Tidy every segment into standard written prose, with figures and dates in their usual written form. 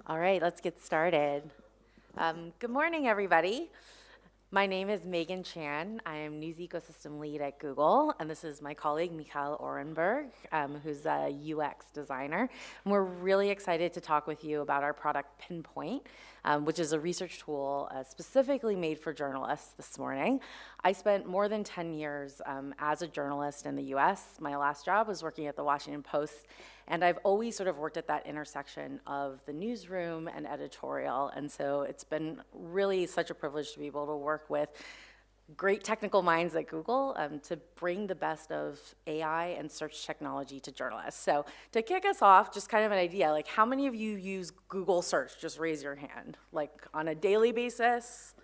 All right, let's get started. Good morning, everybody. My name is Megan Chan. I am News Ecosystem Lead at Google, and this is my colleague, Michal Orenburg, who's a UX designer. And we're really excited to talk with you about our product, Pinpoint, which is a research tool specifically made for journalists this morning. I spent more than 10 years as a journalist in the US. My last job was working at the Washington Post, and I've always sort of worked at that intersection of the newsroom and editorial. And so it's been really such a privilege to be able to work with great technical minds at Google to bring the best of AI and search technology to journalists. So to kick us off, just kind of an idea, like how many of you use Google search? Just raise your hand. Like on a daily basis?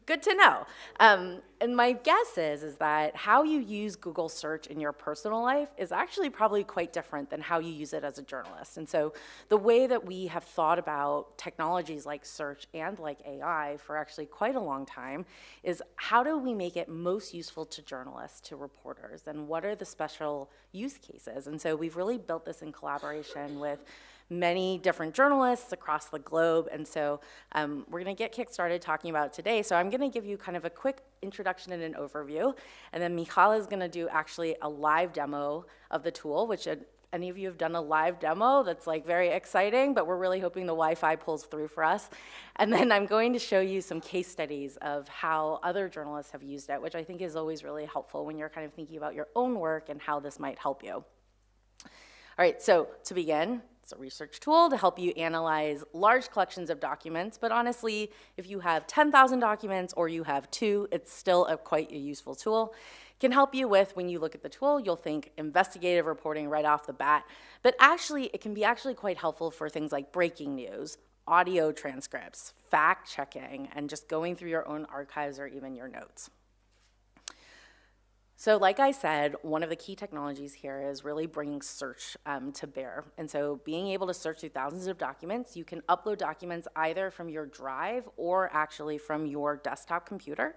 Good to know. And my guess is that how you use Google search in your personal life is actually probably quite different than how you use it as a journalist. And so the way that we have thought about technologies like search and like AI for actually quite a long time is how do we make it most useful to journalists, to reporters, and what are the special use cases? And so we've really built this in collaboration with many different journalists across the globe, and so we're gonna get kick-started talking about it today. So I'm gonna give you kind of a quick introduction and an overview, and then Michal is gonna do actually a live demo of the tool, which any of you have done a live demo, that's like very exciting, but we're really hoping the Wi-Fi pulls through for us. And then I'm going to show you some case studies of how other journalists have used it, which I think is always really helpful when you're kind of thinking about your own work and how this might help you. All right, so to begin, it's a research tool to help you analyze large collections of documents, but honestly, if you have 10,000 documents or you have 2, it's still quite a useful tool. It can help you with, when you look at the tool, you'll think investigative reporting right off the bat, but actually, it can be actually quite helpful for things like breaking news, audio transcripts, fact-checking, and just going through your own archives or even your notes. So like I said, one of the key technologies here is really bringing search to bear. And so being able to search through thousands of documents, you can upload documents either from your drive or actually from your desktop computer.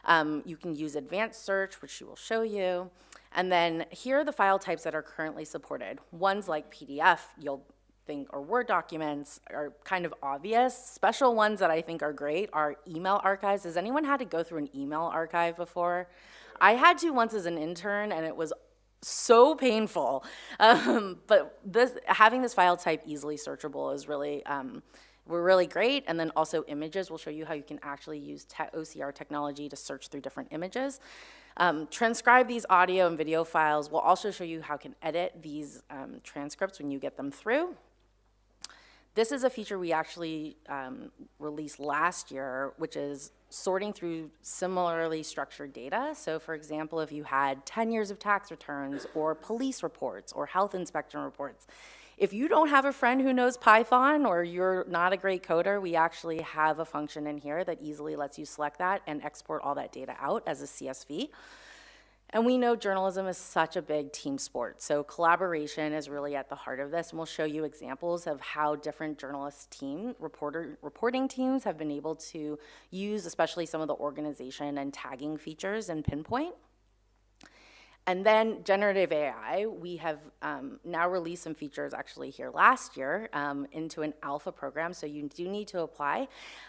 You can use advanced search, which she will show you. And then here are the file types that are currently supported. Ones like PDF, you'll think, or Word documents are kind of obvious. Special ones that I think are great are email archives. Has anyone had to go through an email archive before? I had to once as an intern, and it was so painful. But having this file type easily searchable is really, we're really great. And then also images, we'll show you how you can actually use OCR technology to search through different images. Transcribe these audio and video files. We'll also show you how you can edit these transcripts when you get them through. This is a feature we actually released last year, which is sorting through similarly structured data. So for example, if you had 10 years of tax returns or police reports or health inspection reports, if you don't have a friend who knows Python or you're not a great coder, we actually have a function in here that easily lets you select that and export all that data out as a CSV. And we know journalism is such a big team sport, so collaboration is really at the heart of this, and we'll show you examples of how different reporting teams have been able to use especially some of the organization and tagging features in Pinpoint. And then generative AI, we have now released some features actually here last year into an alpha program, so you do need to apply.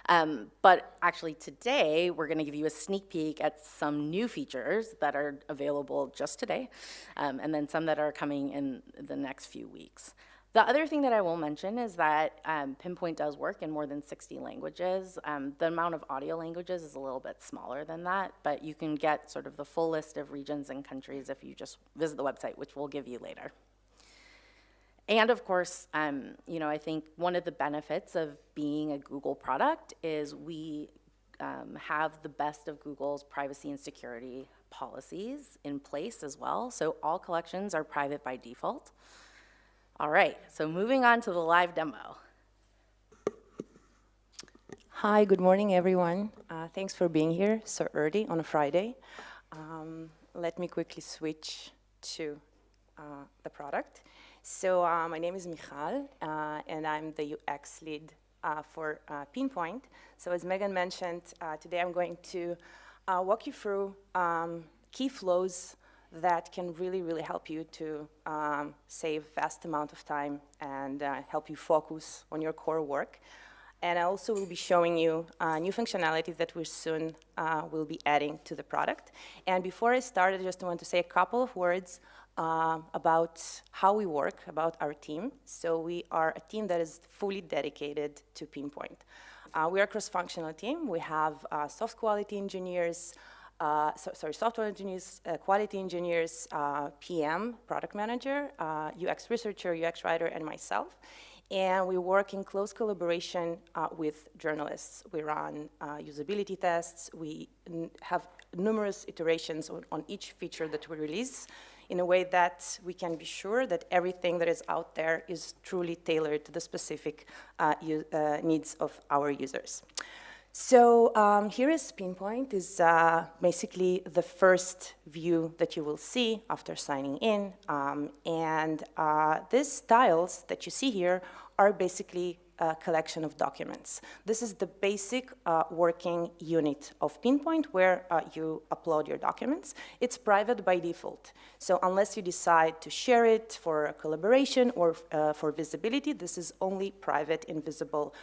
But actually today, we're gonna give you a sneak peek at some new features that are available just today, and then some that are coming in the next few weeks. The other thing that I will mention is that Pinpoint does work in more than 60 languages. The amount of audio languages is a little bit smaller than that, but you can get sort of the full list of regions and countries if you just visit the website, which we'll give you later. And of course, I think one of the benefits of being a Google product is we have the best of Google's privacy and security policies in place as well. So all collections are private by default. All right, so moving on to the live demo. Hi, good morning, everyone. Thanks for being here so early on a Friday. Let me quickly switch to the product. So my name is Michal, and I'm the UX lead for Pinpoint. So as Megan mentioned, today I'm going to walk you through key flows that can really, really help you to save vast amount of time and help you focus on your core work. And I also will be showing you new functionality that we soon will be adding to the product. And before I start, I just want to say a couple of words about how we work, about our team. So we are a team that is fully dedicated to Pinpoint. We are a cross-functional team. We have software engineers, quality engineers, PM, product manager, UX researcher, UX writer, and myself. And we work in close collaboration with journalists. We run usability tests. We have numerous iterations on each feature that we release in a way that we can be sure that everything that is out there is truly tailored to the specific needs of our users. So here is Pinpoint, is basically the first view that you will see after signing in. These tiles that you see here are basically a collection of documents. This is the basic working unit of Pinpoint where you upload your documents. It's private by default. So unless you decide to share it for collaboration or for visibility, this is only private and visible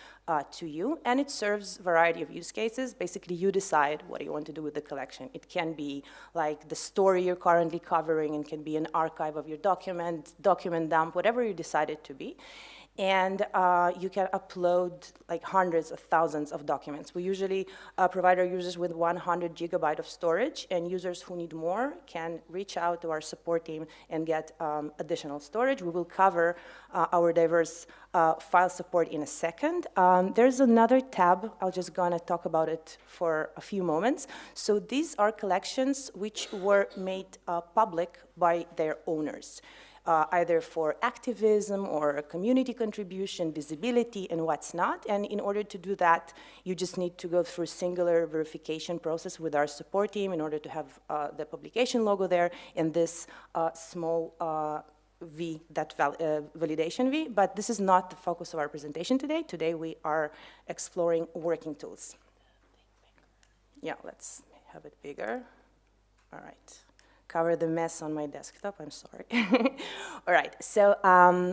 to you. And it serves a variety of use cases. Basically, you decide what you want to do with the collection. It can be like the story you're currently covering, and can be an archive of your document dump, whatever you decide it to be. And you can upload like hundreds of thousands of documents. We usually provide our users with 100 gigabyte of storage, and users who need more can reach out to our support team and get additional storage. We will cover our diverse file support in a second. There's another tab. I'm just gonna talk about it for a few moments. So these are collections which were made public by their owners. Either for activism or community contribution, visibility, and what's not. And in order to do that, you just need to go through a singular verification process with our support team in order to have the publication logo there and this small V, that validation V. But this is not the focus of our presentation today. Today we are exploring working tools. Yeah, let's have it bigger. All right. Cover the mess on my desktop, I'm sorry. All right, so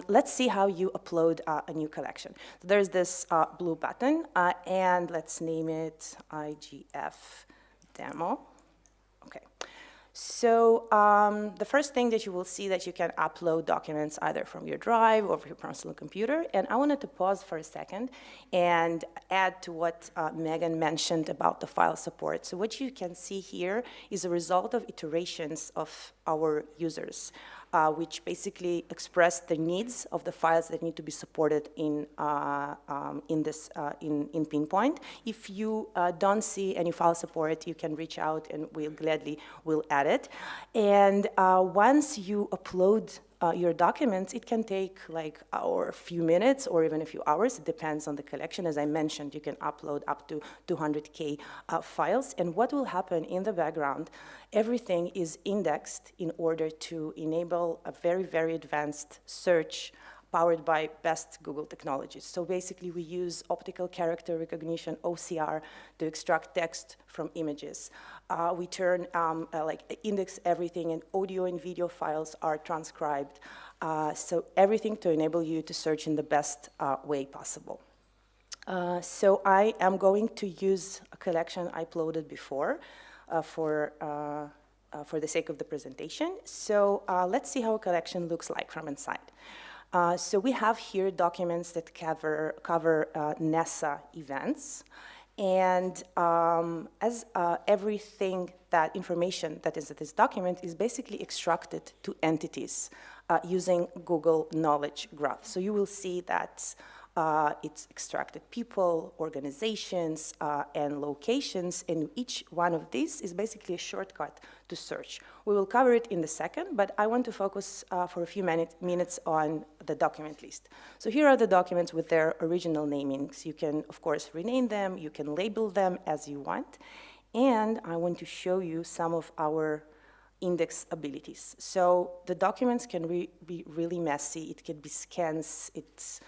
let's see how you upload a new collection. So there's this blue button, and let's name it IGF demo. Okay. So the first thing that you will see that you can upload documents either from your drive or from your personal computer. And I wanted to pause for a second and add to what Megan mentioned about the file support. So what you can see here is a result of iterations of our users, which basically express the needs of the files that need to be supported in Pinpoint. If you don't see any file support, you can reach out and we'll gladly will add it. And once you upload your documents, it can take like a few minutes or even a few hours. It depends on the collection. As I mentioned, you can upload up to 200K files. And what will happen in the background, everything is indexed in order to enable a very, very advanced search powered by best Google technologies. So basically, we use optical character recognition, OCR, to extract text from images. We turn, index everything, and audio and video files are transcribed. So everything to enable you to search in the best way possible. So I am going to use a collection I uploaded before for the sake of the presentation. So let's see how a collection looks like from inside. So we have here documents that cover NASA events. And as everything, that information that is in this document is basically extracted to entities using Google Knowledge Graph. So you will see that it's extracted people, organizations, and locations, and each one of these is basically a shortcut to search. We will cover it in a second, but I want to focus for a few minutes on the document list. So here are the documents with their original namings. You can, of course, rename them. You can label them as you want. And I want to show you some of our index abilities. So the documents can be really messy. It can be scans. It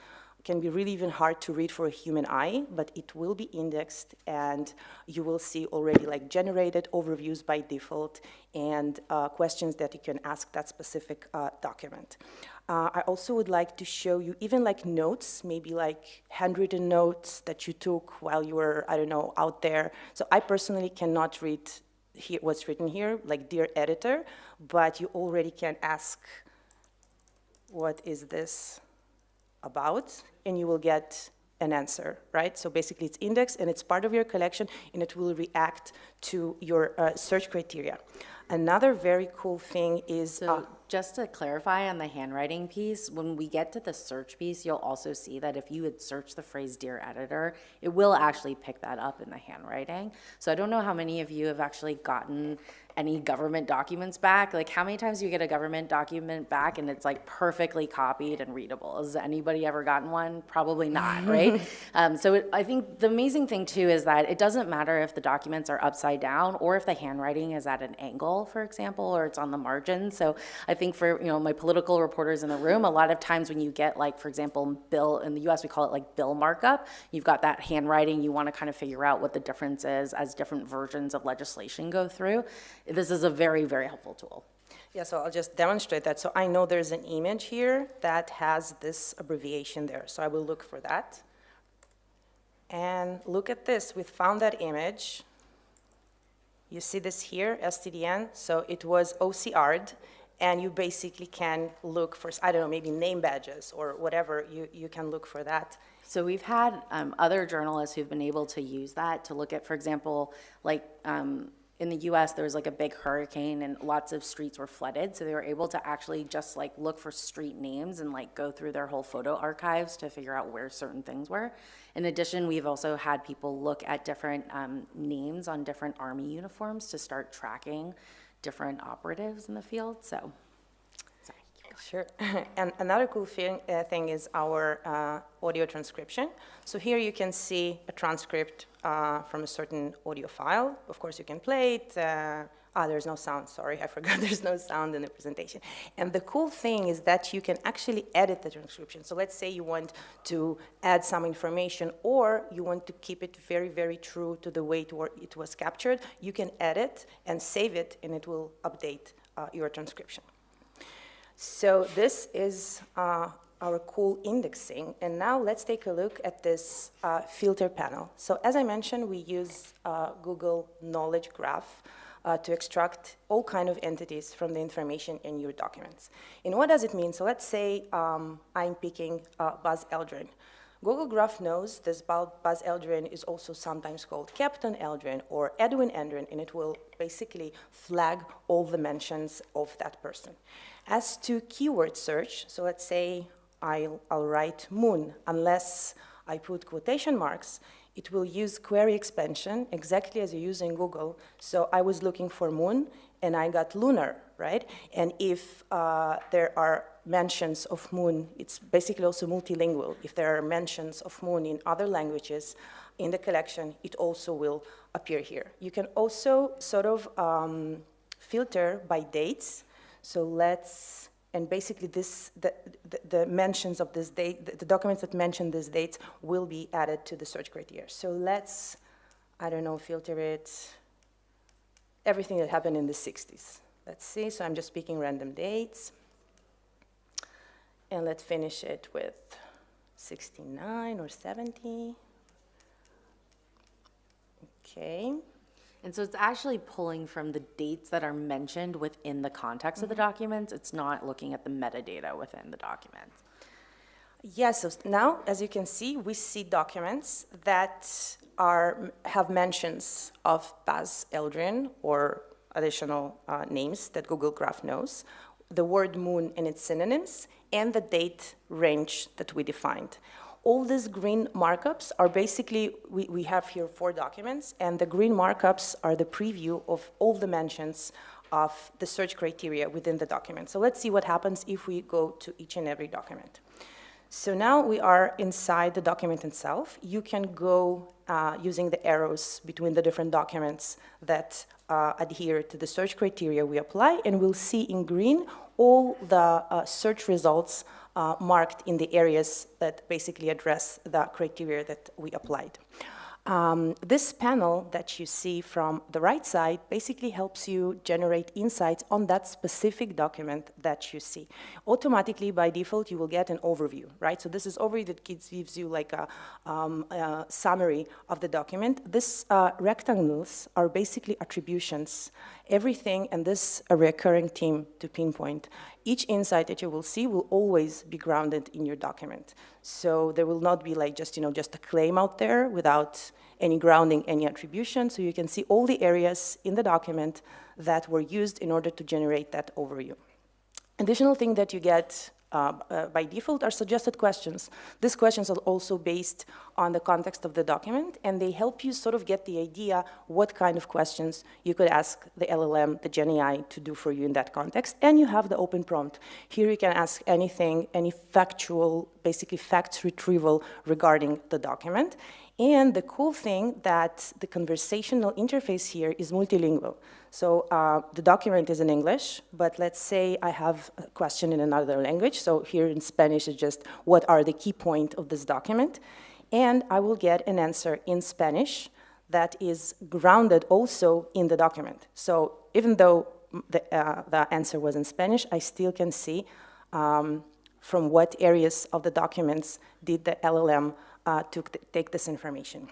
can be really even hard to read for a human eye, but it will be indexed, and you will see already like generated overviews by default and questions that you can ask that specific document. I also would like to show you even like notes, maybe like handwritten notes that you took while you were, I don't know, out there. So I personally cannot read here what's written here, like dear editor, but you already can ask, what is this about? And you will get an answer, right? So basically it's indexed and it's part of your collection and it will react to your search criteria. Another very cool thing is... So just to clarify on the handwriting piece, when we get to the search piece, you'll also see that if you had searched the phrase Dear Editor, it will actually pick that up in the handwriting. So I don't know how many of you have actually gotten any government documents back. Like how many times do you get a government document back and it's like perfectly copied and readable? Has anybody ever gotten one? Probably not, right? I think the amazing thing too is that it doesn't matter if the documents are upside down or if the handwriting is at an angle, for example, or it's on the margin. So I think for my political reporters in the room, a lot of times when you get like, for example, bill, in the US we call it like bill markup, you've got that handwriting, you want to kind of figure out what the difference is as different versions of legislation go through. This is a very, very helpful tool. Yeah, so I'll just demonstrate that. So I know there's an image here that has this abbreviation there. So I will look for that. And look at this, we found that image. You see this here, STDN, so it was OCR'd, and you basically can look for, I don't know, maybe name badges or whatever, you can look for that. So we've had other journalists who've been able to use that to look at, for example, like in the US, there was like a big hurricane and lots of streets were flooded. So they were able to actually just like look for street names and like go through their whole photo archives to figure out where certain things were. In addition, we've also had people look at different names on different Army uniforms to start tracking different operatives in the field. So, sorry. Sure. And another cool thing is our audio transcription. So here you can see a transcript from a certain audio file. Of course, you can play it. There's no sound, sorry, I forgot there's no sound in the presentation. And the cool thing is that you can actually edit the transcription. So let's say you want to add some information or you want to keep it very, very true to the way it was captured. You can edit and save it, and it will update your transcription. So this is our cool indexing. And now let's take a look at this filter panel. So as I mentioned, we use Google Knowledge Graph to extract all kind of entities from the information in your documents. And what does it mean? So let's say I'm picking Buzz Aldrin. Google Graph knows this Buzz Aldrin is also sometimes called Captain Aldrin or Edwin Aldrin, and it will basically flag all the mentions of that person. As to keyword search, so let's say I'll write moon, unless I put quotation marks, it will use query expansion exactly as you use in Google. So I was looking for moon, and I got lunar, right? And if there are mentions of moon, it's basically also multilingual. If there are mentions of moon in other languages in the collection, it also will appear here. You can also sort of filter by dates. So let's, and basically this, the mentions of this date, the documents that mention these dates will be added to the search criteria. So let's, I don't know, filter it, everything that happened in the 60s. Let's see, so I'm just picking random dates. And let's finish it with 69 or 70. Okay. And so it's actually pulling from the dates that are mentioned within the context of the documents. It's not looking at the metadata within the documents. Yes, so now, as you can see, we see documents that have mentions of Buzz Aldrin or additional names that Google Graph knows, the word moon and its synonyms, and the date range that we defined. All these green markups are basically, we have here 4 documents, and the green markups are the preview of all the mentions of the search criteria within the document. So let's see what happens if we go to each and every document. So now we are inside the document itself. You can go using the arrows between the different documents that adhere to the search criteria we apply, and we'll see in green all the search results marked in the areas that basically address the criteria that we applied. This panel that you see from the right side basically helps you generate insights on that specific document that you see. Automatically, by default, you will get an overview, right? So this is overview that gives you like a summary of the document. These rectangles are basically attributions. Everything, and this a recurring theme to Pinpoint. Each insight that you will see will always be grounded in your document. So there will not be like just a claim out there without any grounding, any attribution. So you can see all the areas in the document that were used in order to generate that overview. Additional thing that you get by default are suggested questions. These questions are also based on the context of the document, and they help you sort of get the idea what kind of questions you could ask the LLM, the Gen AI, to do for you in that context. And you have the open prompt. Here you can ask anything, any factual, basically facts retrieval regarding the document. And the cool thing that the conversational interface here is multilingual. So the document is in English, but let's say I have a question in another language. So here in Spanish is just what are the key points of this document. And I will get an answer in Spanish that is grounded also in the document. So even though the answer was in Spanish, I still can see from what areas of the documents did the LLM take this information.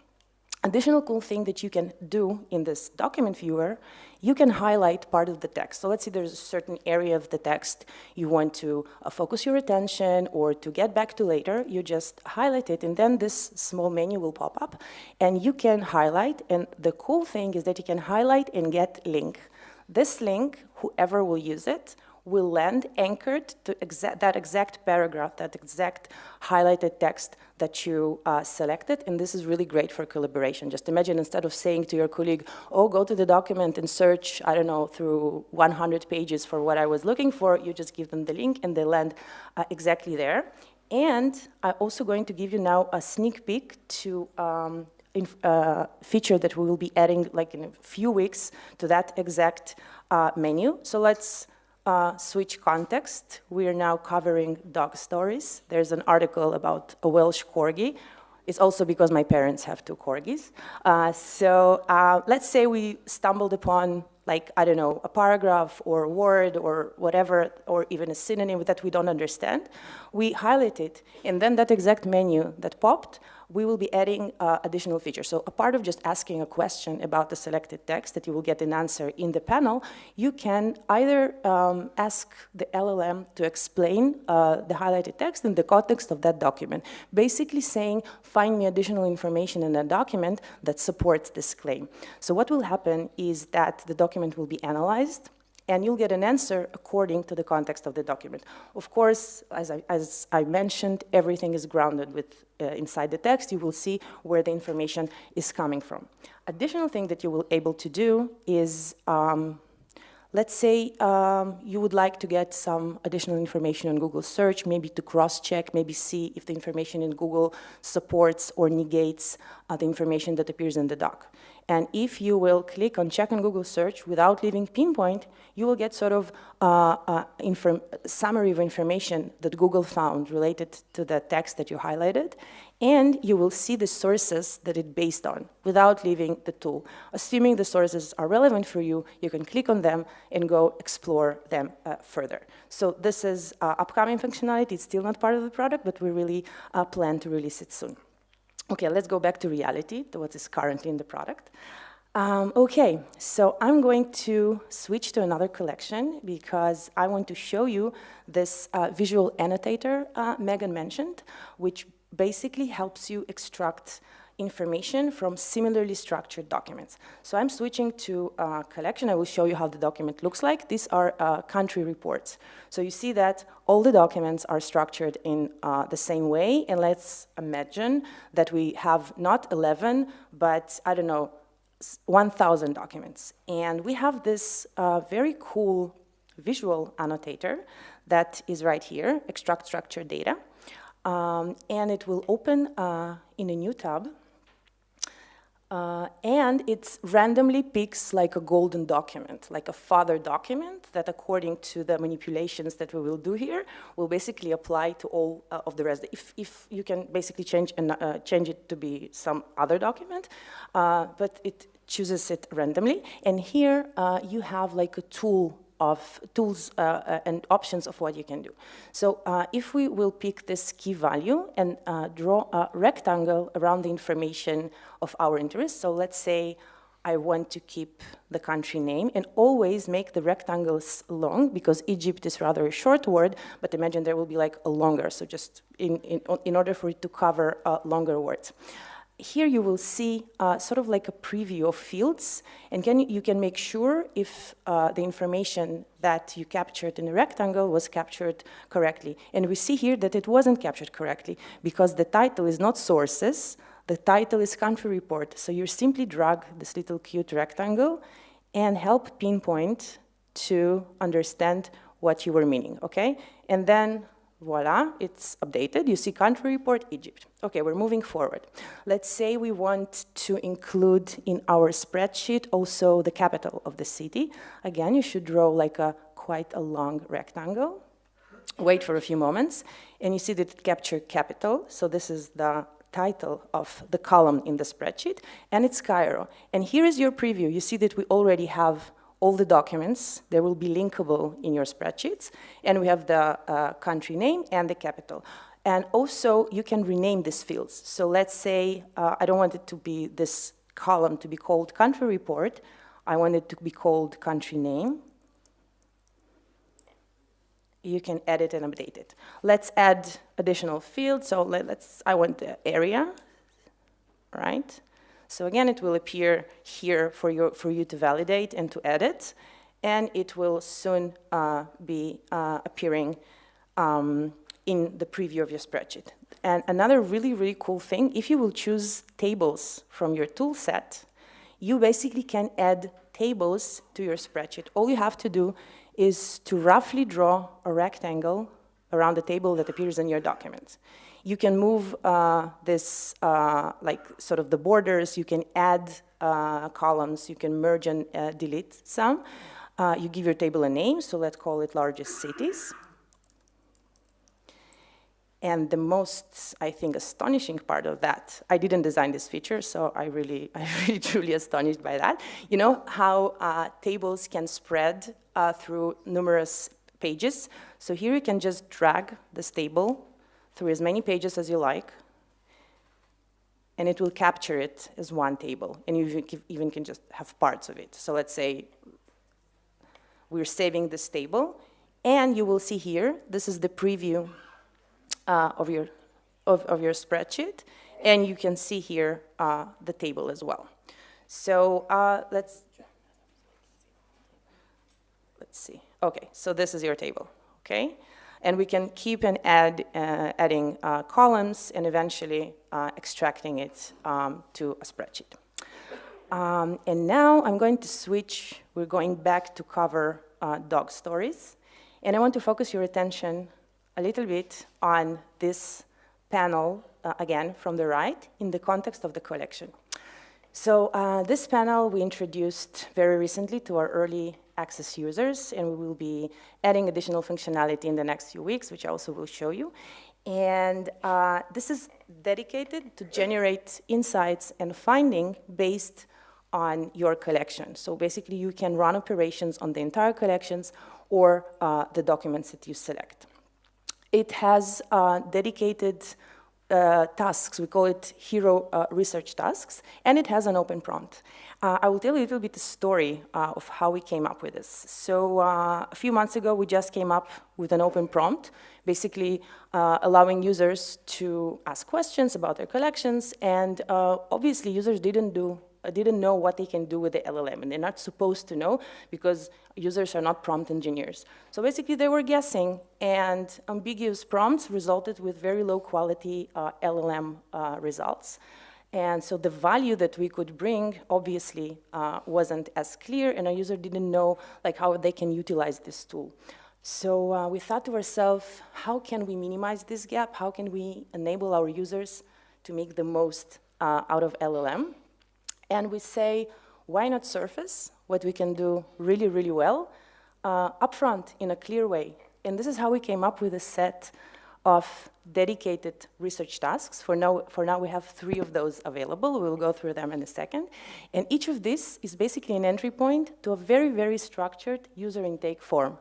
Additional cool thing that you can do in this document viewer, you can highlight part of the text. So let's say there's a certain area of the text you want to focus your attention or to get back to later, you just highlight it, and then this small menu will pop up, and you can highlight, and the cool thing is that you can highlight and get link. This link, whoever will use it, will land anchored to that exact paragraph, that exact highlighted text that you selected, and this is really great for collaboration. Just imagine instead of saying to your colleague, oh, go to the document and search, I don't know, through 100 pages for what I was looking for, you just give them the link and they land exactly there. And I'm also going to give you now a sneak peek to feature that we will be adding like in a few weeks to that exact menu. So let's switch context. We are now covering dog stories. There's an article about a Welsh corgi. It's also because my parents have 2 corgis. Let's say we stumbled upon, like, I don't know, a paragraph or a word or whatever, or even a synonym that we don't understand. We highlight it, and then that exact menu that popped, we will be adding additional features. So a part of just asking a question about the selected text that you will get an answer in the panel, you can either ask the LLM to explain the highlighted text in the context of that document, basically saying, find me additional information in that document that supports this claim. So what will happen is that the document will be analyzed, and you'll get an answer according to the context of the document. Of course, as I mentioned, everything is grounded with inside the text. You will see where the information is coming from. Additional thing that you will be able to do is, let's say you would like to get some additional information on Google search, maybe to cross-check, maybe see if the information in Google supports or negates the information that appears in the doc. And if you will click on check on Google search without leaving Pinpoint, you will get sort of a summary of information that Google found related to the text that you highlighted, and you will see the sources that it's based on without leaving the tool. Assuming the sources are relevant for you, you can click on them and go explore them further. So this is upcoming functionality. It's still not part of the product, but we really plan to release it soon. Okay, let's go back to reality, to what is currently in the product. Okay, so I'm going to switch to another collection because I want to show you this visual annotator Megan mentioned, which basically helps you extract information from similarly structured documents. So I'm switching to a collection. I will show you how the document looks like. These are country reports. So you see that all the documents are structured in the same way. And let's imagine that we have not 11, but I don't know, 1,000 documents. And we have this very cool visual annotator that is right here, extract structured data. And it will open in a new tab. And it randomly picks like a golden document, like a father document that, according to the manipulations that we will do here, will basically apply to all of the rest. If you can basically change it to be some other document, but it chooses it randomly. And here you have like a tool of tools and options of what you can do. So if we will pick this key value and draw a rectangle around the information of our interest, so let's say I want to keep the country name and always make the rectangles long, because Egypt is rather a short word, but imagine there will be like a longer, so just in order for it to cover longer words. Here you will see sort of like a preview of fields, and you can make sure if the information that you captured in the rectangle was captured correctly. And we see here that it wasn't captured correctly because the title is not sources, the title is country report. So you simply drag this little cute rectangle and help Pinpoint to understand what you were meaning, okay? And then voila, it's updated. You see country report, Egypt. Okay, we're moving forward. Let's say we want to include in our spreadsheet also the capital of the city. Again, you should draw like quite a long rectangle. Wait for a few moments, and you see that it captured capital. So this is the title of the column in the spreadsheet, and it's Cairo. And here is your preview. You see that we already have all the documents. They will be linkable in your spreadsheets, and we have the country name and the capital. And also, you can rename these fields. So let's say I don't want it to be this column to be called country report. I want it to be called country name. You can edit and update it. Let's add additional fields. So I want the area, right? So again, it will appear here for you to validate and to edit, and it will soon be appearing in the preview of your spreadsheet. And another really, really cool thing, if you will choose tables from your tool set, you basically can add tables to your spreadsheet. All you have to do is to roughly draw a rectangle around the table that appears in your document. You can move this, like sort of the borders, you can add columns, you can merge and delete some. You give your table a name, so let's call it largest cities. And the most, I think, astonishing part of that, I didn't design this feature, so I'm really truly astonished by that. You know how tables can spread through numerous pages? So here you can just drag this table through as many pages as you like, and it will capture it as one table, and you even can just have parts of it. So let's say we're saving this table, and you will see here, this is the preview of your spreadsheet, and you can see here the table as well. So let's see. Okay, so this is your table, okay? And we can keep and adding columns and eventually extracting it to a spreadsheet. And now I'm going to switch. We're going back to cover dog stories. And I want to focus your attention a little bit on this panel, again, from the right, in the context of the collection. So this panel we introduced very recently to our early access users, and we will be adding additional functionality in the next few weeks, which I also will show you. And this is dedicated to generate insights and finding based on your collection. So basically, you can run operations on the entire collections or the documents that you select. It has dedicated tasks, we call it hero research tasks, and it has an open prompt. I will tell you a little bit the story of how we came up with this. So a few months ago, we just came up with an open prompt, basically allowing users to ask questions about their collections, and obviously users didn't know what they can do with the LLM, and they're not supposed to know because users are not prompt engineers. So basically they were guessing, and ambiguous prompts resulted with very low quality LLM results. And so the value that we could bring obviously wasn't as clear, and a user didn't know like how they can utilize this tool. So we thought to ourselves, how can we minimize this gap? How can we enable our users to make the most out of LLM? And we say, why not surface what we can do really, really well upfront in a clear way? And this is how we came up with a set of dedicated research tasks. For now, we have 3 of those available. We'll go through them in a second. And each of these is basically an entry point to a very, very structured user intake form.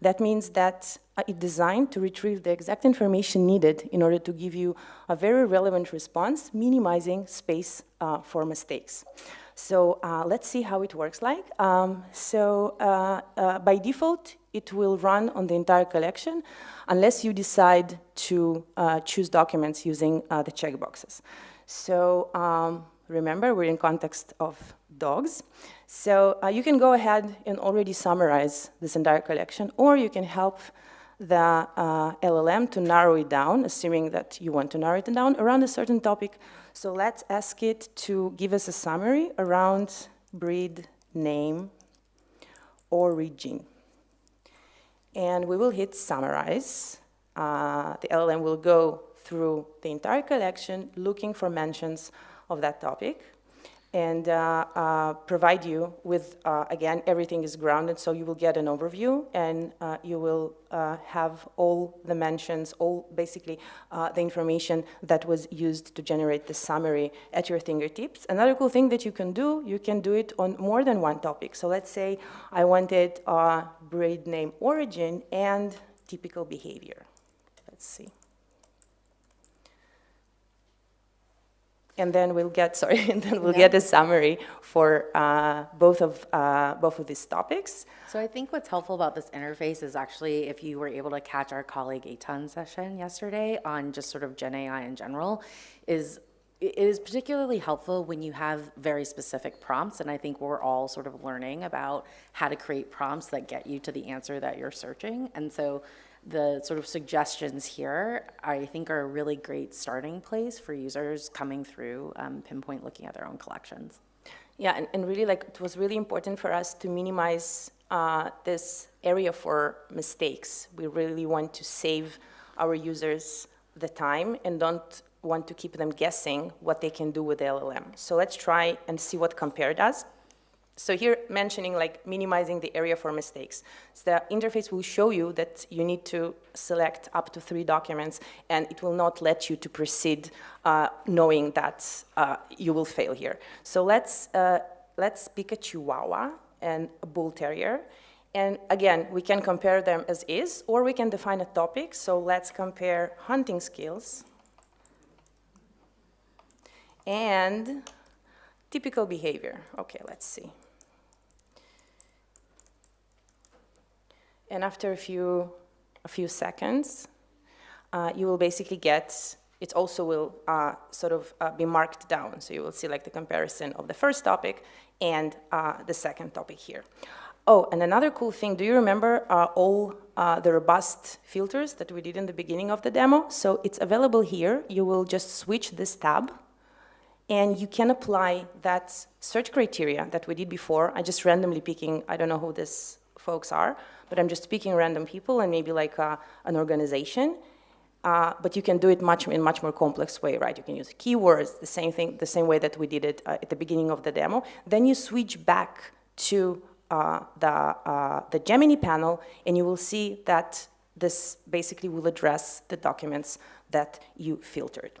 That means that it's designed to retrieve the exact information needed in order to give you a very relevant response, minimizing space for mistakes. So let's see how it works like. By default, it will run on the entire collection unless you decide to choose documents using the checkboxes. So remember, we're in context of dogs. So you can go ahead and already summarize this entire collection, or you can help the LLM to narrow it down, assuming that you want to narrow it down around a certain topic. So let's ask it to give us a summary around breed, name, origin. And we will hit summarize. The LLM will go through the entire collection looking for mentions of that topic and provide you with, again, everything is grounded, so you will get an overview, and you will have all the mentions, basically the information that was used to generate the summary at your fingertips. Another cool thing that you can do it on more than one topic. So let's say I wanted breed, name, origin, and typical behavior. Let's see. And then we'll get, get a summary for both of these topics. So I think what's helpful about this interface is actually, if you were able to catch our colleague Eitan's session yesterday on just sort of Gen AI in general, it is particularly helpful when you have very specific prompts, and I think we're all sort of learning about how to create prompts that get you to the answer that you're searching. And so the sort of suggestions here, I think, are a really great starting place for users coming through Pinpoint, looking at their own collections. Yeah, and really, it was really important for us to minimize this area for mistakes. We really want to save our users the time and don't want to keep them guessing what they can do with the LLM. So let's try and see what compare does. So here, mentioning minimizing the area for mistakes. So the interface will show you that you need to select up to 3 documents, and it will not let you to proceed knowing that you will fail here. So let's pick a Chihuahua and a Bull Terrier. And again, we can compare them as is, or we can define a topic. So let's compare hunting skills and typical behavior. Okay, let's see. And after a few seconds, you will basically get, it also will be marked down. So you will see the comparison of the first topic and the second topic here. Oh, and another cool thing, do you remember all the robust filters that we did in the beginning of the demo? So it's available here. You will just switch this tab, and you can apply that search criteria that we did before. I just randomly picking, I don't know who these folks are, but I'm just picking random people and maybe an organization. But you can do it in much more complex way, right? You can use keywords, the same thing, the same way that we did it at the beginning of the demo. Then you switch back to the Gemini panel, and you will see that this basically will address the documents that you filtered.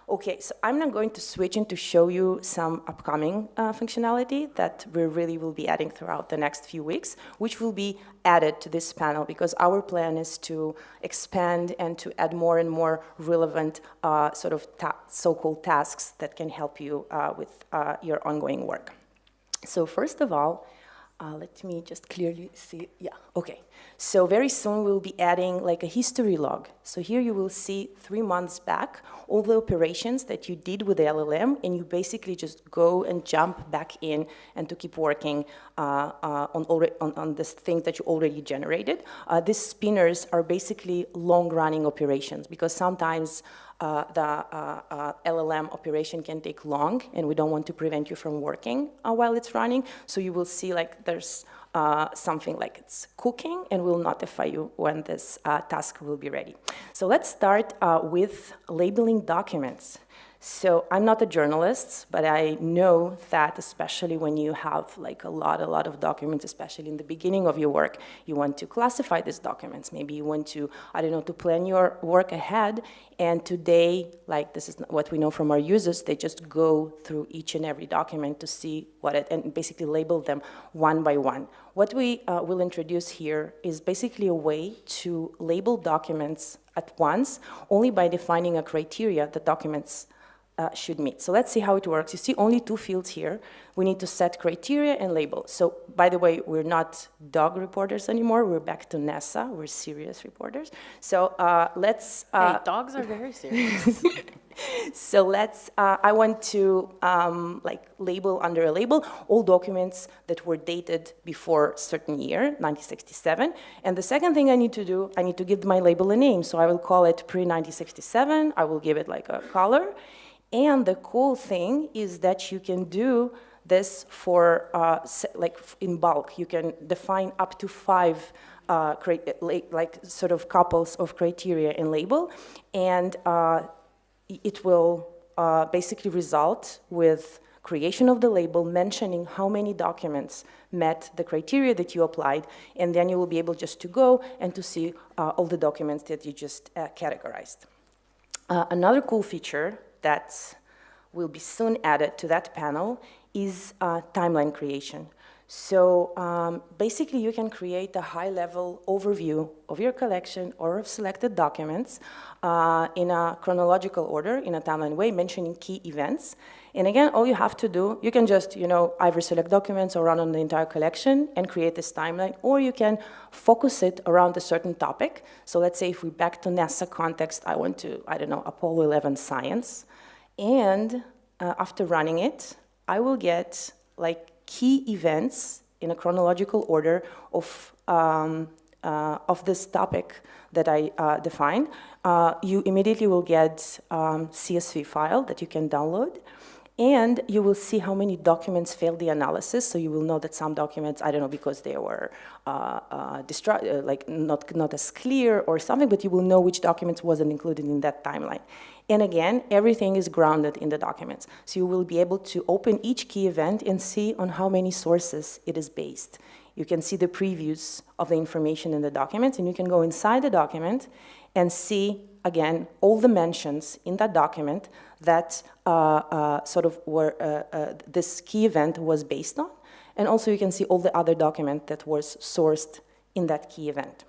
Okay, so I'm now going to switch in to show you some upcoming functionality that we really will be adding throughout the next few weeks, which will be added to this panel, because our plan is to expand and to add more and more relevant so-called tasks that can help you with your ongoing work. So first of all, let me just clearly see, yeah, okay. So very soon we'll be adding a history log. So here you will see 3 months back, all the operations that you did with the LLM, and you basically just go and jump back in and to keep working on this thing that you already generated. These spinners are basically long-running operations, because sometimes the LLM operation can take long, and we don't want to prevent you from working while it's running. So you will see there's something it's cooking, and we'll notify you when this task will be ready. So let's start with labeling documents. So I'm not a journalist, but I know that especially when you have like a lot of documents, especially in the beginning of your work, you want to classify these documents. Maybe you want to, I don't know, to plan your work ahead. And today, like this is what we know from our users, they just go through each and every document to see what it, and basically label them one by one. What we will introduce here is basically a way to label documents at once, only by defining a criteria that documents should meet. So let's see how it works. You see only two fields here. We need to set criteria and label. So by the way, we're not dog reporters anymore. We're back to NASA. We're serious reporters. So let's... Hey, dogs are very serious. So let's, I want to like label under a label all documents that were dated before a certain year, 1967. And the second thing I need to do, I need to give my label a name. So I will call it pre-1967. I will give it like a color. And the cool thing is that you can do this for, like in bulk. You can define up to 5 like sort of couples of criteria in label. And it will basically result with creation of the label mentioning how many documents met the criteria that you applied, and then you will be able just to go and to see all the documents that you just categorized. Another cool feature that will be soon added to that panel is timeline creation. So basically you can create a high-level overview of your collection or of selected documents in a chronological order, in a timeline way, mentioning key events. And again, all you have to do, you can just, either select documents or run on the entire collection and create this timeline, or you can focus it around a certain topic. So let's say if we back to NASA context, I want to, I don't know, Apollo 11 science. And after running it, I will get like key events in a chronological order of this topic that I defined. You immediately will get CSV file that you can download. And you will see how many documents failed the analysis. So you will know that some documents, I don't know, because they were like not as clear or something, but you will know which documents wasn't included in that timeline. And again, everything is grounded in the documents. So you will be able to open each key event and see on how many sources it is based. You can see the previews of the information in the documents, and you can go inside the document and see, again, all the mentions in that document that sort of were this key event was based on. And also you can see all the other document that was sourced in that key event.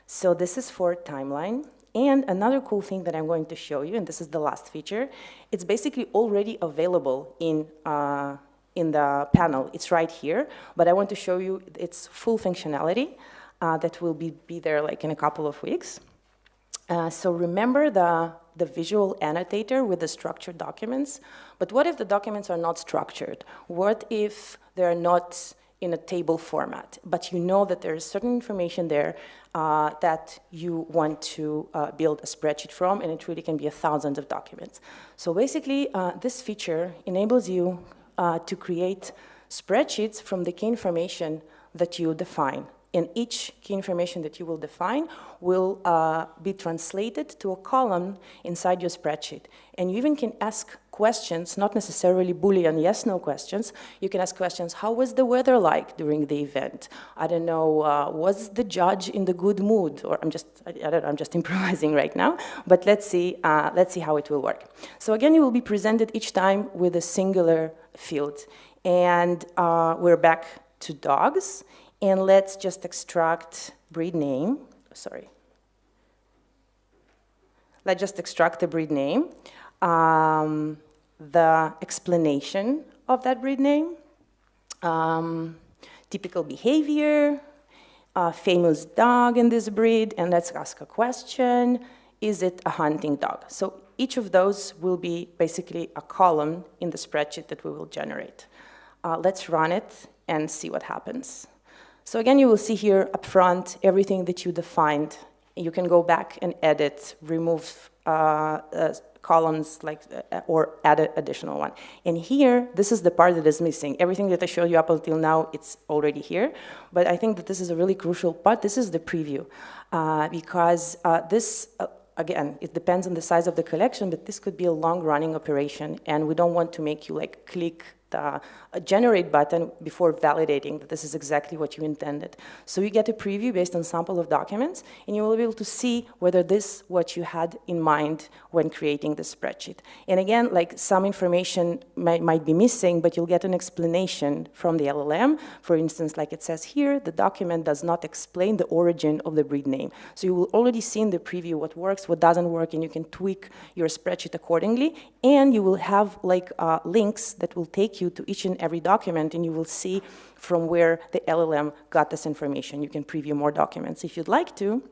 So this is for timeline. And another cool thing that I'm going to show you, and this is the last feature, it's basically already available in the panel. It's right here, but I want to show you its full functionality that will be there like in a couple of weeks. So remember the visual annotator with the structured documents, but what if the documents are not structured? What if they're not in a table format, but you know that there is certain information there that you want to build a spreadsheet from, and it really can be thousands of documents. So basically, this feature enables you to create spreadsheets from the key information that you define. And each key information that you will define will be translated to a column inside your spreadsheet. And you even can ask questions, not necessarily Boolean yes-no questions. You can ask questions, how was the weather like during the event? I don't know, was the judge in the good mood? Or I don't know, I'm just improvising right now. But let's see how it will work. So again, you will be presented each time with a singular field. And we're back to dogs. And let's just extract breed name. Sorry. Let's just extract the breed name, the explanation of that breed name, typical behavior, famous dog in this breed, and let's ask a question, is it a hunting dog? So each of those will be basically a column in the spreadsheet that we will generate. Let's run it and see what happens. So again, you will see here up front everything that you defined. You can go back and edit, remove columns, or add an additional one. And here, this is the part that is missing. Everything that I showed you up until now, it's already here. But I think that this is a really crucial part. This is the preview, because this again, it depends on the size of the collection, but this could be a long-running operation, and we don't want to make you like click the generate button before validating that this is exactly what you intended. So you get a preview based on sample of documents, and you will be able to see whether this is what you had in mind when creating the spreadsheet. And again, like some information might be missing, but you'll get an explanation from the LLM. For instance, like it says here, the document does not explain the origin of the breed name. So you will already see in the preview what works, what doesn't work, and you can tweak your spreadsheet accordingly. And you will have like links that will take you to each and every document, and you will see from where the LLM got this information. You can preview more documents if you'd like to.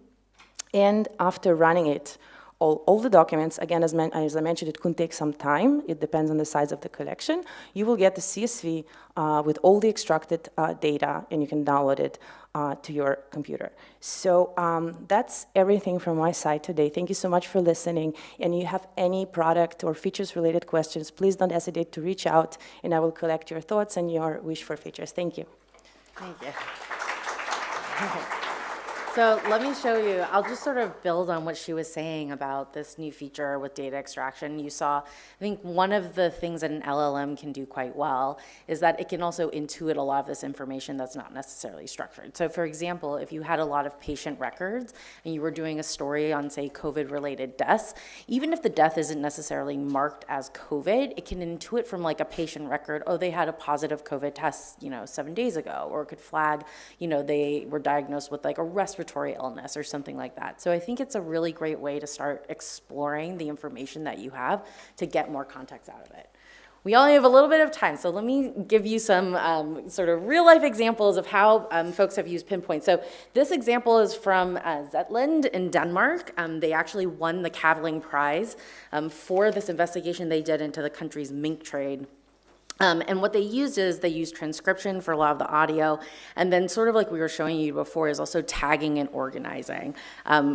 And after running it, all the documents, again, as I mentioned, it could take some time. It depends on the size of the collection. You will get the CSV with all the extracted data, and you can download it to your computer. So that's everything from my side today. Thank you so much for listening. And you have any product or features-related questions, please don't hesitate to reach out, and I will collect your thoughts and your wish for features. Thank you. Thank you. So let me show you, I'll just sort of build on what she was saying about this new feature with data extraction. You saw, I think one of the things that an LLM can do quite well is that it can also intuit a lot of this information that's not necessarily structured. So for example, if you had a lot of patient records and you were doing a story on, say, COVID-related deaths, even if the death isn't necessarily marked as COVID, it can intuit from like a patient record, oh, they had a positive COVID test, 7 days ago, or it could flag, they were diagnosed with like a respiratory illness or something like that. So I think it's a really great way to start exploring the information that you have to get more context out of it. We only have a little bit of time, so let me give you some sort of real-life examples of how folks have used Pinpoint. So this example is from Zetland in Denmark. They actually won the Kavling Prize for this investigation they did into the country's mink trade. And what they used is they used transcription for a lot of the audio, and then sort of like we were showing you before is also tagging and organizing,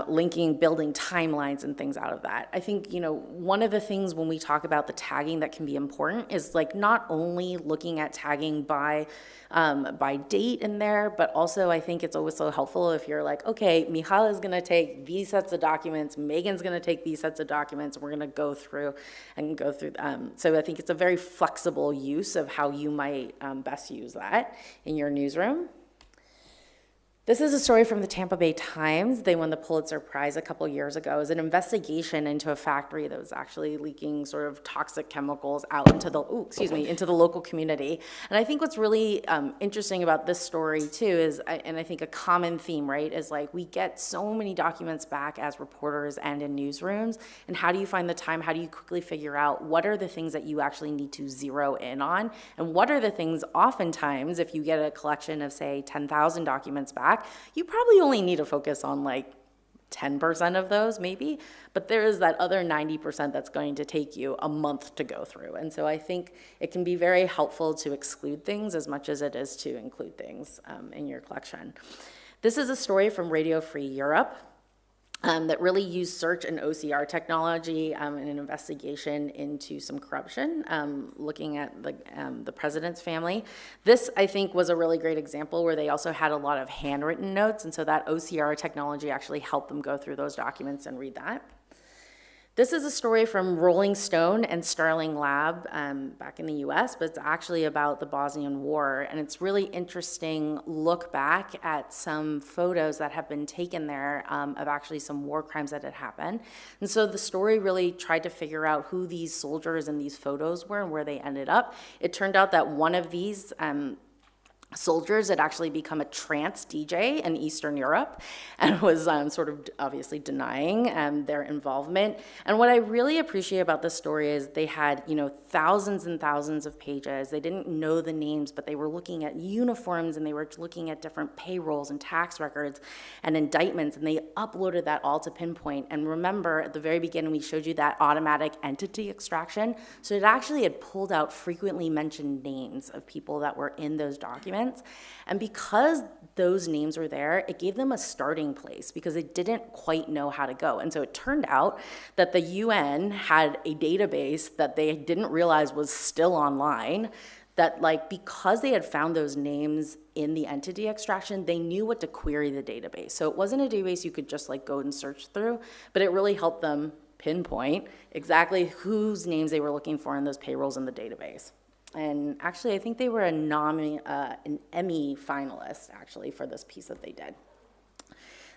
linking, building timelines and things out of that. I think, one of the things when we talk about the tagging that can be important is like not only looking at tagging by date in there, but also I think it's always so helpful if you're like, okay, Michal is gonna take these sets of documents, Megan's gonna take these sets of documents, we're gonna go through. So I think it's a very flexible use of how you might best use that in your newsroom. This is a story from the Tampa Bay Times. They won the Pulitzer Prize a couple years ago. It was an investigation into a factory that was actually leaking sort of toxic chemicals out into the, into the local community. And I think what's really interesting about this story too is, and I think a common theme, right, is like we get so many documents back as reporters and in newsrooms, and how do you find the time, how do you quickly figure out what are the things that you actually need to zero in on, and what are the things oftentimes, if you get a collection of say 10,000 documents back, you probably only need to focus on like 10% of those maybe, but there is that other 90% that's going to take you a month to go through. And so I think it can be very helpful to exclude things as much as it is to include things in your collection. This is a story from Radio Free Europe. That really used search and OCR technology in an investigation into some corruption, looking at the president's family. This, I think, was a really great example where they also had a lot of handwritten notes, and so that OCR technology actually helped them go through those documents and read that. This is a story from Rolling Stone and Starling Lab back in the US, but it's actually about the Bosnian War. And it's really interesting look back at some photos that have been taken there of actually some war crimes that had happened. And so the story really tried to figure out who these soldiers in these photos were and where they ended up. It turned out that one of these soldiers had actually become a trance DJ in Eastern Europe and was sort of obviously denying their involvement. And what I really appreciate about this story is they had, thousands and thousands of pages. They didn't know the names, but they were looking at uniforms and they were looking at different payrolls and tax records and indictments, and they uploaded that all to Pinpoint. And remember, at the very beginning, we showed you that automatic entity extraction. So it actually had pulled out frequently mentioned names of people that were in those documents. And because those names were there, it gave them a starting place because they didn't quite know how to go. And so it turned out that the UN had a database that they didn't realize was still online, that because they had found those names in the entity extraction, they knew what to query the database. So it wasn't a database you could just like go and search through, but it really helped them pinpoint exactly whose names they were looking for in those payrolls in the database. And actually, I think they were an Emmy finalist, actually, for this piece that they did.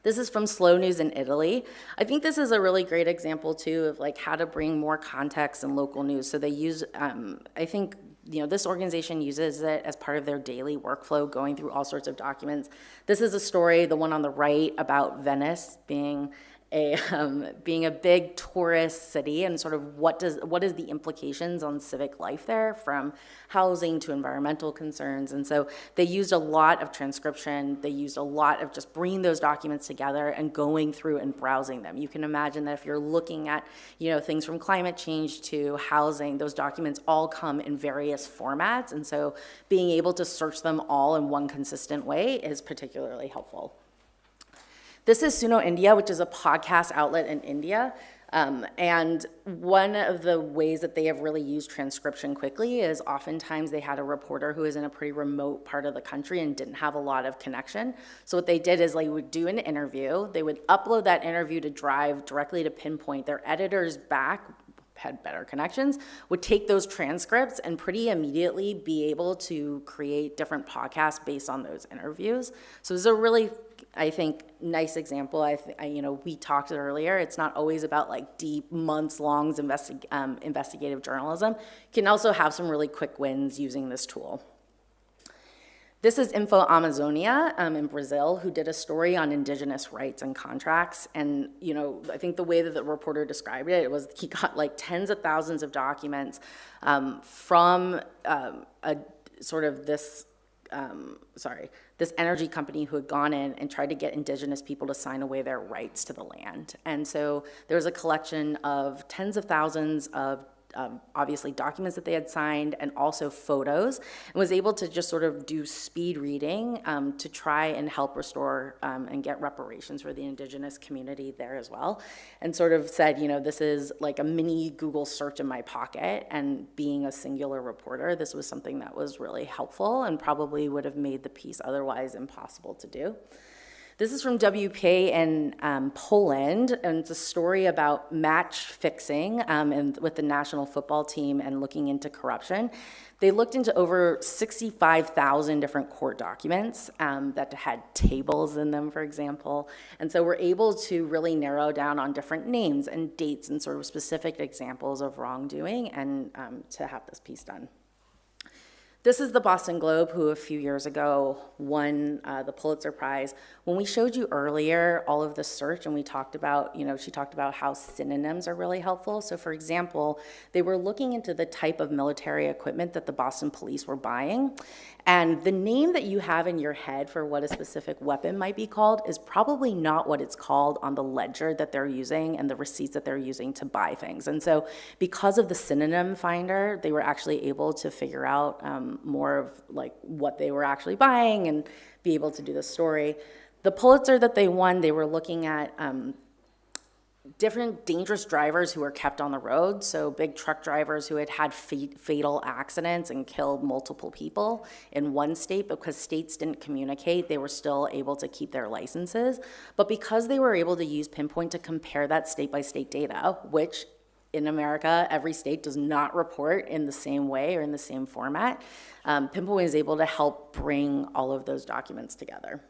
This is from Slow News in Italy. I think this is a really great example, too, of like how to bring more context and local news. So they use, I think, this organization uses it as part of their daily workflow, going through all sorts of documents. This is a story, the one on the right, about Venice being a big tourist city, and sort of what is the implications on civic life there, from housing to environmental concerns. And so they used a lot of transcription. They used a lot of just bringing those documents together and going through and browsing them. You can imagine that if you're looking at things from climate change to housing, those documents all come in various formats, and so being able to search them all in one consistent way is particularly helpful. This is Suno India, which is a podcast outlet in India. And one of the ways that they have really used transcription quickly is oftentimes they had a reporter who was in a pretty remote part of the country and didn't have a lot of connection. So what they did is they would do an interview. They would upload that interview to Drive directly to Pinpoint. Their editors back had better connections, would take those transcripts and pretty immediately be able to create different podcasts based on those interviews. So it's a really, I think, nice example. We talked earlier, it's not always about like deep, months-long investigative journalism. You can also have some really quick wins using this tool. This is Info Amazonia in Brazil, who did a story on indigenous rights and contracts. And, I think the way that the reporter described it was he got like tens of thousands of documents from this energy company who had gone in and tried to get indigenous people to sign away their rights to the land. And so there was a collection of tens of thousands of obviously documents that they had signed, and also photos, and was able to just sort of do speed reading to try and help restore and get reparations for the indigenous community there as well. And sort of said, this is like a mini Google search in my pocket, and being a singular reporter, this was something that was really helpful and probably would have made the piece otherwise impossible to do. This is from WPA in Poland, and it's a story about match fixing and with the national football team and looking into corruption. They looked into over 65,000 different court documents that had tables in them, for example, and so we're able to really narrow down on different names and dates and sort of specific examples of wrongdoing, and to have this piece done. This is the Boston Globe, who a few years ago won the Pulitzer Prize. When we showed you earlier all of the search, and we talked about, she talked about how synonyms are really helpful. So for example, they were looking into the type of military equipment that the Boston police were buying. And the name that you have in your head for what a specific weapon might be called is probably not what it's called on the ledger that they're using and the receipts that they're using to buy things. And so because of the synonym finder, they were actually able to figure out more of like what they were actually buying and be able to do the story. The Pulitzer that they won, they were looking at different dangerous drivers who were kept on the road. So big truck drivers who had had fatal accidents and killed multiple people in one state. Because states didn't communicate, they were still able to keep their licenses. But because they were able to use Pinpoint to compare that state-by-state data, which in America, every state does not report in the same way or in the same format, Pinpoint is able to help bring all of those documents together.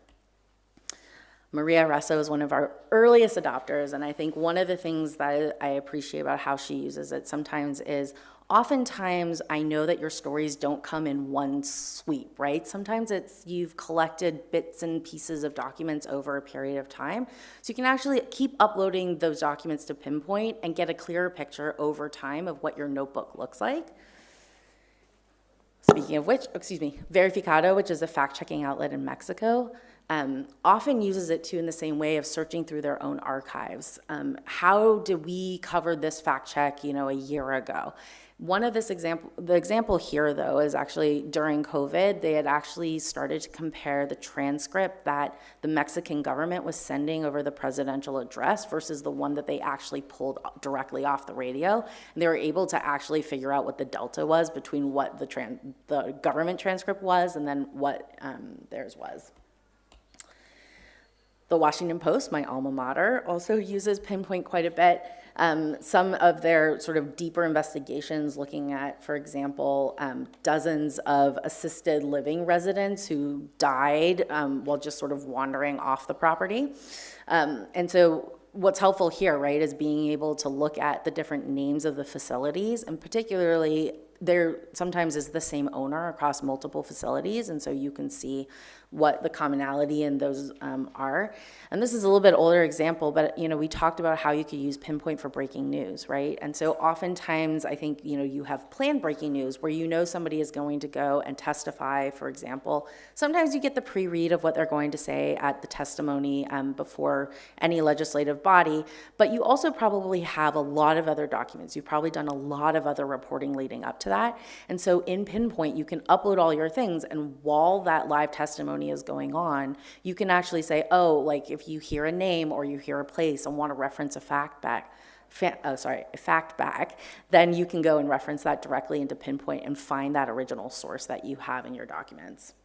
Maria Resso is one of our earliest adopters, and I think one of the things that I appreciate about how she uses it sometimes is, oftentimes I know that your stories don't come in one sweep, right? Sometimes it's you've collected bits and pieces of documents over a period of time. So you can actually keep uploading those documents to Pinpoint and get a clearer picture over time of what your notebook looks like. Speaking of which, Verificado, which is a fact-checking outlet in Mexico, often uses it too in the same way of searching through their own archives. How did we cover this fact check, a year ago? The example here, though, is actually during COVID, they had actually started to compare the transcript that the Mexican government was sending over the presidential address versus the one that they actually pulled directly off the radio. And they were able to actually figure out what the delta was between what the government transcript was and then what theirs was. The Washington Post, my alma mater, also uses Pinpoint quite a bit. Some of their sort of deeper investigations looking at, for example, dozens of assisted living residents who died while just sort of wandering off the property. And so what's helpful here, right, is being able to look at the different names of the facilities, and particularly there sometimes is the same owner across multiple facilities, and so you can see what the commonality in those are. And this is a little bit older example, but we talked about how you could use Pinpoint for breaking news, right? And so oftentimes I think you have planned breaking news where somebody is going to go and testify, for example. Sometimes you get the pre-read of what they're going to say at the testimony before any legislative body, but you also probably have a lot of other documents. You've probably done a lot of other reporting leading up to that. And so in Pinpoint, you can upload all your things, and while that live testimony is going on, you can actually say, oh, like if you hear a name or you hear a place and want to reference a fact back, then you can go and reference that directly into Pinpoint and find that original source that you have in your documents.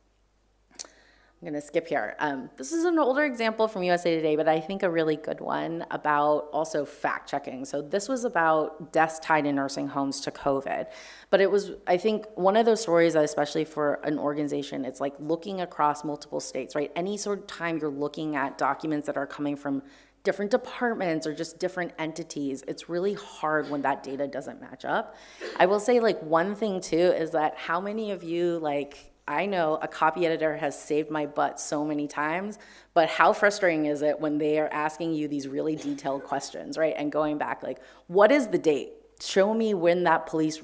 I'm going to skip here. This is an older example from USA Today, but I think a really good one about also fact checking. So this was about deaths tied in nursing homes to COVID. But it was, I think, one of those stories that, especially for an organization, it's like looking across multiple states, right? Any sort of time you're looking at documents that are coming from different departments or just different entities, it's really hard when that data doesn't match up. I will say, like, one thing too is that how many of you, like, I know a copy editor has saved my butt so many times, but how frustrating is it when they are asking you these really detailed questions, right? And going back, like, what is the date? Show me when that police,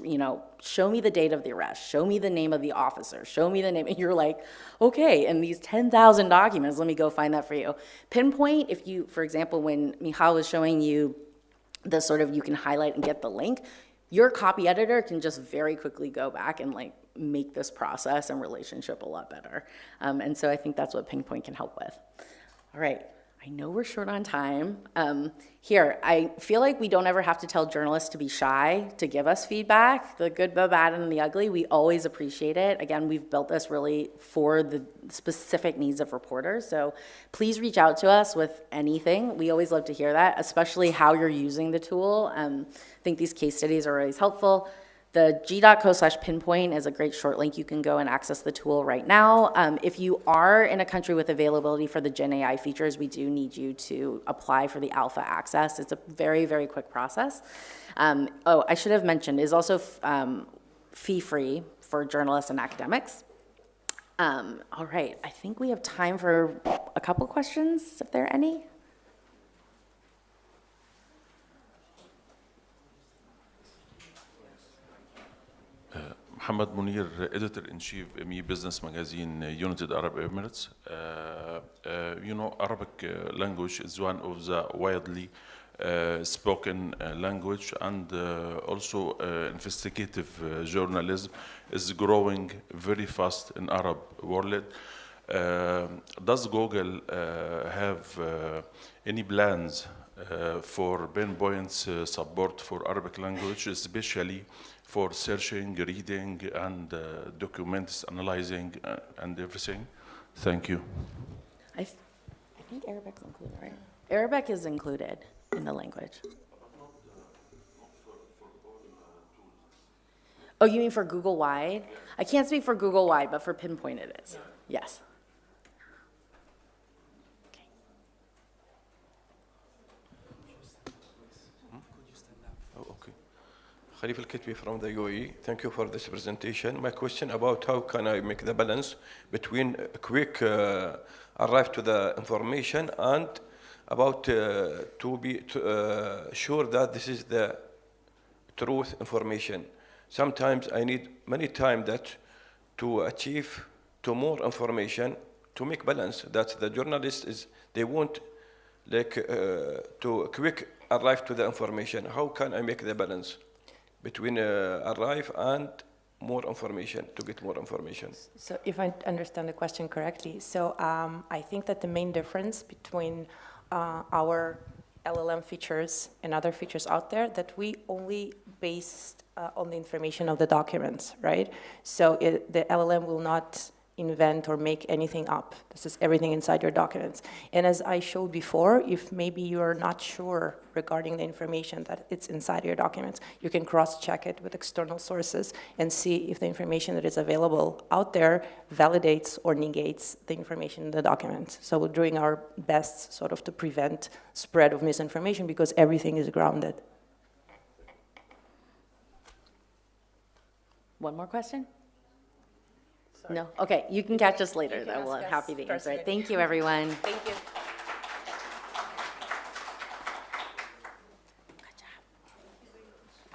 show me the date of the arrest. Show me the name of the officer. Show me the name. And you're like, okay, and these 10,000 documents, let me go find that for you. Pinpoint, if you, for example, when Michal was showing you the sort of, you can highlight and get the link, your copy editor can just very quickly go back and like make this process and relationship a lot better. And so I think that's what Pinpoint can help with. All right, I know we're short on time. Here, I feel like we don't ever have to tell journalists to be shy to give us feedback, the good, the bad, and the ugly. We always appreciate it. Again, we've built this really for the specific needs of reporters. So please reach out to us with anything. We always love to hear that, especially how you're using the tool. I think these case studies are always helpful. The g.co/pinpoint is a great short link. You can go and access the tool right now. If you are in a country with availability for the Gen AI features, we do need you to apply for the alpha access. It's a very, very quick process. Oh, I should have mentioned, is also fee-free for journalists and academics. All right, I think we have time for a couple questions, if there are any. Mohammed Munir, editor-in-chief, ME Business Magazine, United Arab Emirates. Arabic language is one of the widely spoken language, and also investigative journalism is growing very fast in Arab world. Does Google have any plans for Pinpoint's support for Arabic language, especially for searching, reading, and documents, analyzing, and everything? Thank you. I think Arabic's included, right? Arabic is included in the language. Oh, you mean for Google Wide? I can't speak for Google Wide, but for Pinpoint it is. Yes. Khalif Al-Kitwi from the UAE. Thank you for this presentation. My question about how can I make the balance between a quick arrive to the information and about to be sure that this is the truth information. Sometimes I need many time that to achieve to more information to make balance that the journalist is, they want like to quick arrive to the information. How can I make the balance? between arrive and more information, to get more information. So if I understand the question correctly, so I think that the main difference between our LLM features and other features out there, that we only based on the information of the documents, right? So the LLM will not invent or make anything up. This is everything inside your documents. And as I showed before, if maybe you're not sure regarding the information that it's inside your documents, you can cross-check it with external sources and see if the information that is available out there validates or negates the information in the document. So we're doing our best sort of to prevent spread of misinformation because everything is grounded. One more question? No? Okay, you can catch us later, though. We're happy to answer it. Thank you, everyone. Thank you.